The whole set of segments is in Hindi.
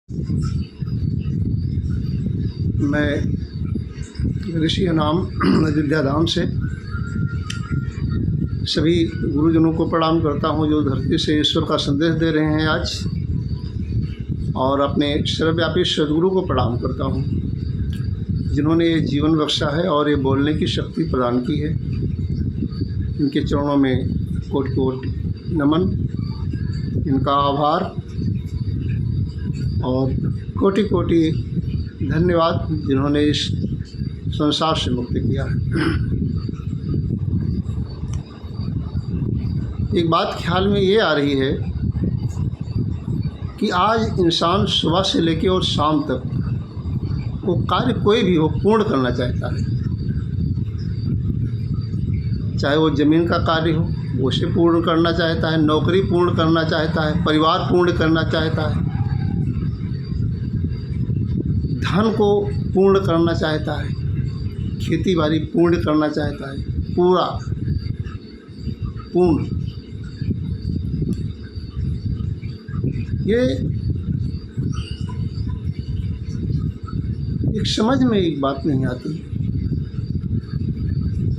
मैं ऋषि नाम अयोध्या धाम से सभी गुरुजनों को प्रणाम करता हूँ जो धरती से ईश्वर का संदेश दे रहे हैं आज, और अपने सर्वव्यापी सद्गुरु को प्रणाम करता हूँ जिन्होंने ये जीवन बख्शा है और ये बोलने की शक्ति प्रदान की है। इनके चरणों में कोटि कोटि नमन, इनका आभार और कोटि कोटि धन्यवाद जिन्होंने इस संसार से मुक्त किया है। एक बात ख्याल में ये आ रही है कि आज इंसान सुबह से लेकर और शाम तक वो कार्य कोई भी हो पूर्ण करना चाहता है। चाहे वो ज़मीन का कार्य हो वो उसे पूर्ण करना चाहता है, नौकरी पूर्ण करना चाहता है, परिवार पूर्ण करना चाहता है, धन को पूर्ण करना चाहता है, खेती बाड़ी पूर्ण करना चाहता है, पूरा पूर्ण। ये एक समझ में एक बात नहीं आती।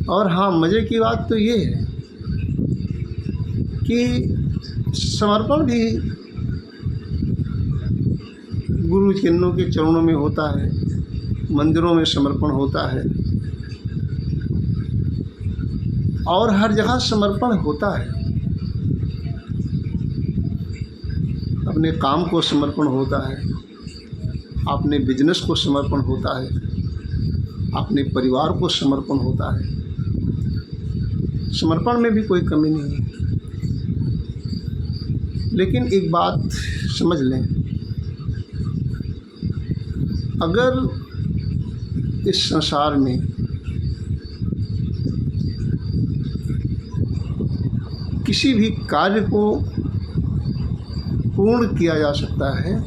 और हाँ, मज़े की बात तो ये है कि समर्पण भी गुरु चिन्हों के चरणों में होता है, मंदिरों में समर्पण होता है और हर जगह समर्पण होता है। अपने काम को समर्पण होता है, अपने बिजनेस को समर्पण होता है, अपने परिवार को समर्पण होता है। समर्पण में भी कोई कमी नहीं है। लेकिन एक बात समझ लें, अगर इस संसार में किसी भी कार्य को पूर्ण किया जा सकता है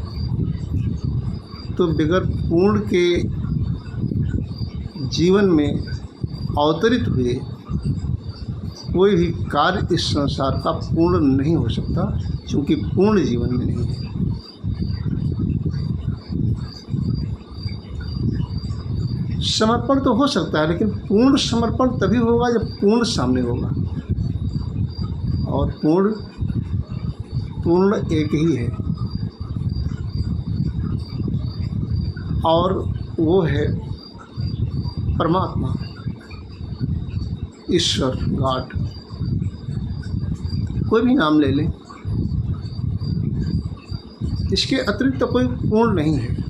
तो बगैर पूर्ण के जीवन में अवतरित हुए कोई भी कार्य इस संसार का पूर्ण नहीं हो सकता, क्योंकि पूर्ण जीवन में नहीं है। समर्पण तो हो सकता है, लेकिन पूर्ण समर्पण तभी होगा जब पूर्ण सामने होगा, और पूर्ण एक ही है और वो है परमात्मा, ईश्वर, गॉड। कोई भी नाम ले लें, इसके अतिरिक्त तो कोई पूर्ण नहीं है।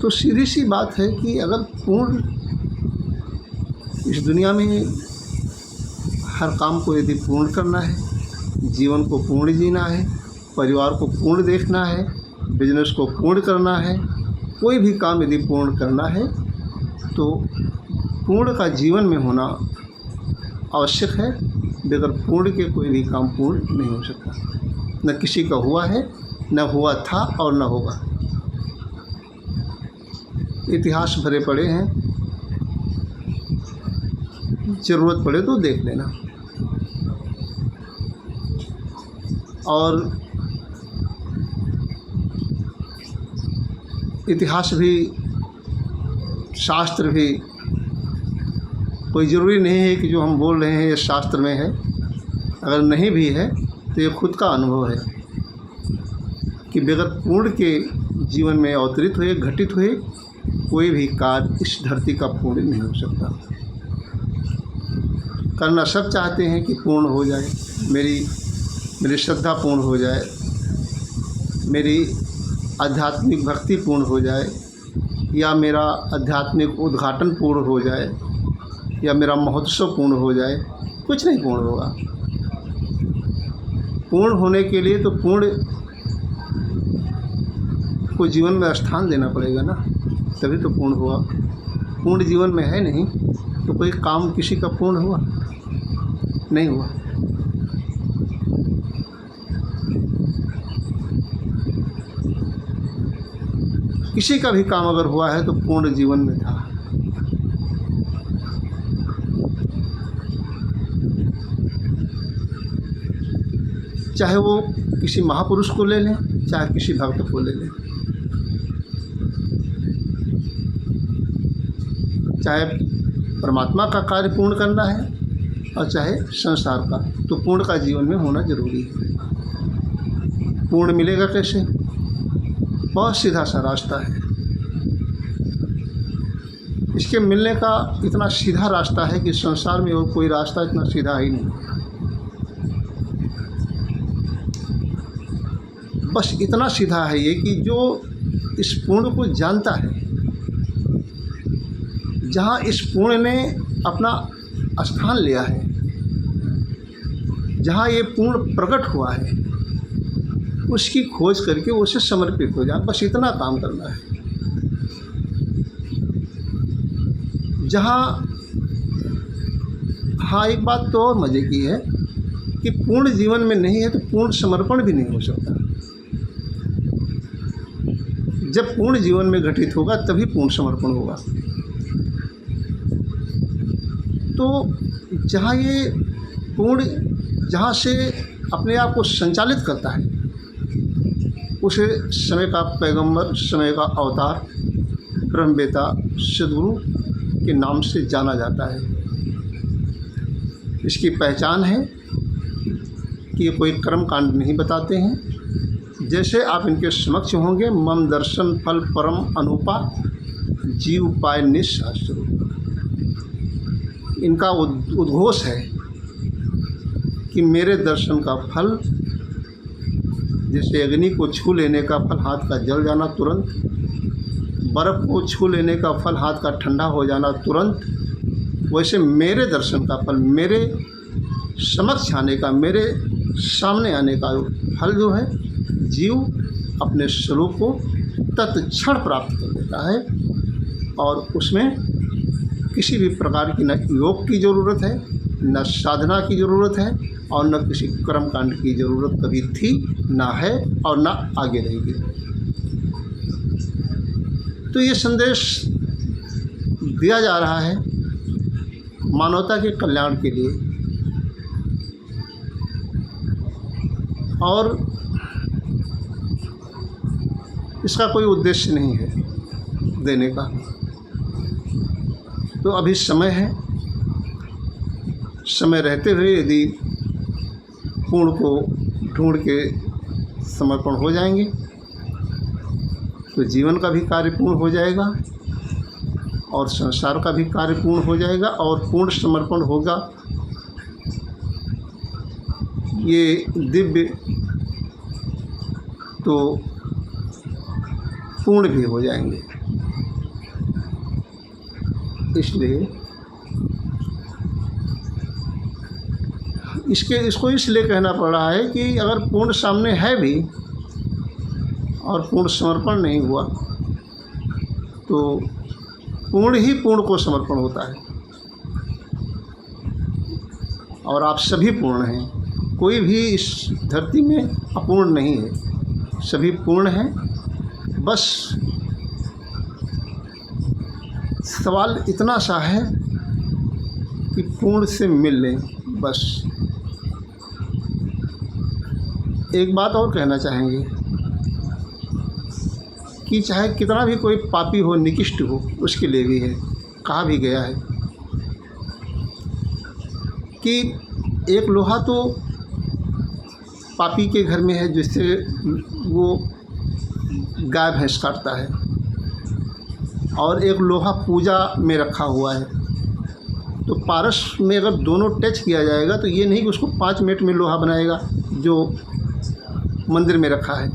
तो सीधी सी बात है कि अगर पूर्ण इस दुनिया में हर काम को यदि पूर्ण करना है, जीवन को पूर्ण जीना है, परिवार को पूर्ण देखना है, बिजनेस को पूर्ण करना है, कोई भी काम यदि पूर्ण करना है तो पूर्ण का जीवन में होना आवश्यक है। बगैर पूर्ण के कोई भी काम पूर्ण नहीं हो सकता। न किसी का हुआ है, न हुआ था और न होगा। इतिहास भरे पड़े हैं, ज़रूरत पड़े तो देख लेना। और इतिहास भी, शास्त्र भी, कोई ज़रूरी नहीं है कि जो हम बोल रहे हैं ये शास्त्र में है। अगर नहीं भी है तो ये खुद का अनुभव है कि बगैर पूर्ण के जीवन में अवतरित हुए, घटित हुए कोई भी कार्य इस धरती का पूर्ण नहीं हो सकता। करना सब चाहते हैं कि पूर्ण हो जाए, मेरी श्रद्धा पूर्ण हो जाए, मेरी आध्यात्मिक भक्ति पूर्ण हो जाए, या मेरा आध्यात्मिक उद्घाटन पूर्ण हो जाए, या मेरा महोत्सव पूर्ण हो जाए। कुछ नहीं पूर्ण होगा। पूर्ण होने के लिए तो पूर्ण को जीवन में स्थान देना पड़ेगा ना, तभी तो पूर्ण हुआ। पूर्ण जीवन में है नहीं तो कोई काम किसी का पूर्ण हुआ नहीं हुआ। किसी का भी काम अगर हुआ है तो पूर्ण जीवन में था। चाहे वो किसी महापुरुष को ले लें, चाहे किसी भक्त को ले लें, चाहे परमात्मा का कार्य पूर्ण करना है और चाहे संसार का, तो पूर्ण का जीवन में होना जरूरी है। पूर्ण मिलेगा कैसे? बहुत सीधा सा रास्ता है। इसके मिलने का इतना सीधा रास्ता है कि संसार में और कोई रास्ता इतना सीधा ही नहीं। बस इतना सीधा है ये कि जो इस पूर्ण को जानता है, जहाँ इस पूर्ण ने अपना स्थान लिया है, जहाँ ये पूर्ण प्रकट हुआ है, उसकी खोज करके उसे समर्पित हो जाए। बस इतना काम करना है। जहाँ हाँ, एक बात तो और मज़े की है कि पूर्ण जीवन में नहीं है तो पूर्ण समर्पण भी नहीं हो सकता। जब पूर्ण जीवन में घटित होगा तभी पूर्ण समर्पण होगा। तो जहाँ ये पूर्ण, जहाँ से अपने आप को संचालित करता है, उसे समय का पैगंबर, समय का अवतार, ब्रह्मवेता सद्गुरु के नाम से जाना जाता है। इसकी पहचान है कि ये कोई कर्म कांड नहीं बताते हैं। जैसे आप इनके समक्ष होंगे, मम दर्शन फल परम अनुपा, जीव पाए निःशास्त्र। इनका उद्घोष है कि मेरे दर्शन का फल, जैसे अग्नि को छू लेने का फल हाथ का जल जाना तुरंत, बर्फ़ को छू लेने का फल हाथ का ठंडा हो जाना तुरंत, वैसे मेरे दर्शन का फल, मेरे समक्ष आने का, मेरे सामने आने का फल जो है, जीव अपने स्वरूप को तत्क्षण प्राप्त कर लेता है। और उसमें किसी भी प्रकार की न योग की ज़रूरत है, न साधना की ज़रूरत है, और न किसी कर्म कांड की ज़रूरत कभी थी, ना है और ना आगे रहेगी। तो ये संदेश दिया जा रहा है मानवता के कल्याण के लिए, और इसका कोई उद्देश्य नहीं है देने का। तो अभी समय है, समय रहते हुए यदि पूर्ण को ढूंढ के समर्पण हो जाएंगे तो जीवन का भी कार्य पूर्ण हो जाएगा और संसार का भी कार्य पूर्ण हो जाएगा, और पूर्ण समर्पण होगा। ये दिव्य तो पूर्ण भी हो जाएंगे। इसलिए इसको इसलिए कहना पड़ रहा है कि अगर पूर्ण सामने है भी और पूर्ण समर्पण नहीं हुआ तो पूर्ण ही पूर्ण को समर्पण होता है। और आप सभी पूर्ण हैं, कोई भी इस धरती में अपूर्ण नहीं है, सभी पूर्ण हैं। बस सवाल इतना सा है कि पूर्ण से मिल लें। बस एक बात और कहना चाहेंगे कि चाहे कितना भी कोई पापी हो, निकृष्ट हो, उसके लिए भी है। कहा भी गया है कि एक लोहा तो पापी के घर में है जिससे वो गाय भैंस काटता है, और एक लोहा पूजा में रखा हुआ है। तो पारस में अगर दोनों टच किया जाएगा तो ये नहीं कि उसको 5 मिनट में लोहा बनाएगा जो मंदिर में रखा है,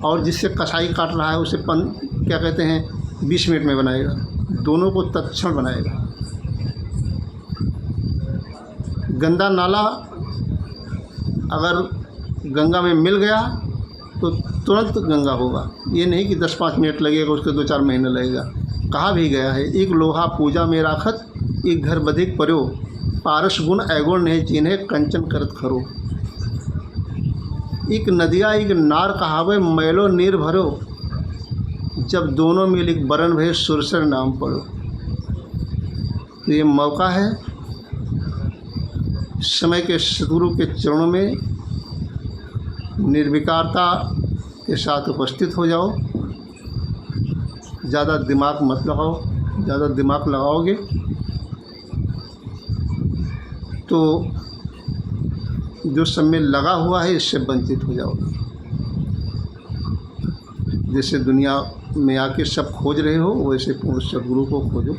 और जिससे कसाई काट रहा है उसे क्या कहते हैं 20 मिनट में बनाएगा। दोनों को तत्क्षण बनाएगा। गंदा नाला अगर गंगा में मिल गया तो तुरंत गंगा होगा, ये नहीं कि 10-5 मिनट लगेगा, उसके 2-4 महीने लगेगा। कहा भी गया है, एक लोहा पूजा में राखत, एक घर बधिक पर्यो, पारस गुण एगुण नहीं चिन्हे कंचन करत खरो। एक नदिया एक नार कहावे, मैलो नीर भरो, जब दोनों मिल एक बरन भय सुरसर नाम पढ़ो। तो ये मौका है समय के सद्गुरु के चरणों में निर्विकारता के साथ उपस्थित हो जाओ। ज़्यादा दिमाग मत लगाओ। ज़्यादा दिमाग लगाओगे तो जो सब में लगा हुआ है इससे वंचित हो जाओगे। जैसे दुनिया में आके सब खोज रहे हो, वैसे पूर्ण सद्गुरु को खोजो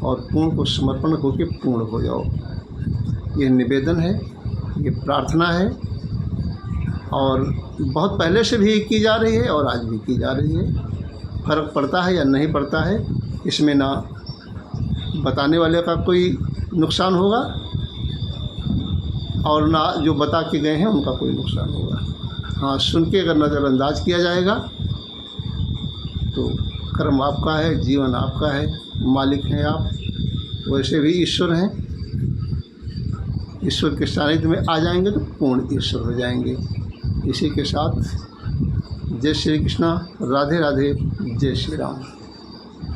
और पूर्ण को समर्पण होकर पूर्ण हो जाओ। ये निवेदन है, ये प्रार्थना है और बहुत पहले से भी की जा रही है और आज भी की जा रही है। फ़र्क पड़ता है या नहीं पड़ता है, इसमें ना बताने वाले का कोई नुकसान होगा और ना जो बता के गए हैं उनका कोई नुकसान होगा। हाँ, सुन के अगर नज़रअंदाज किया जाएगा तो कर्म आपका है, जीवन आपका है, मालिक हैं आप। वैसे भी ईश्वर हैं। ईश्वर के सानिध्य में आ जाएंगे तो पूर्ण ईश्वर हो जाएंगे। इसी के साथ जय श्री कृष्णा, राधे राधे, जय श्री राम।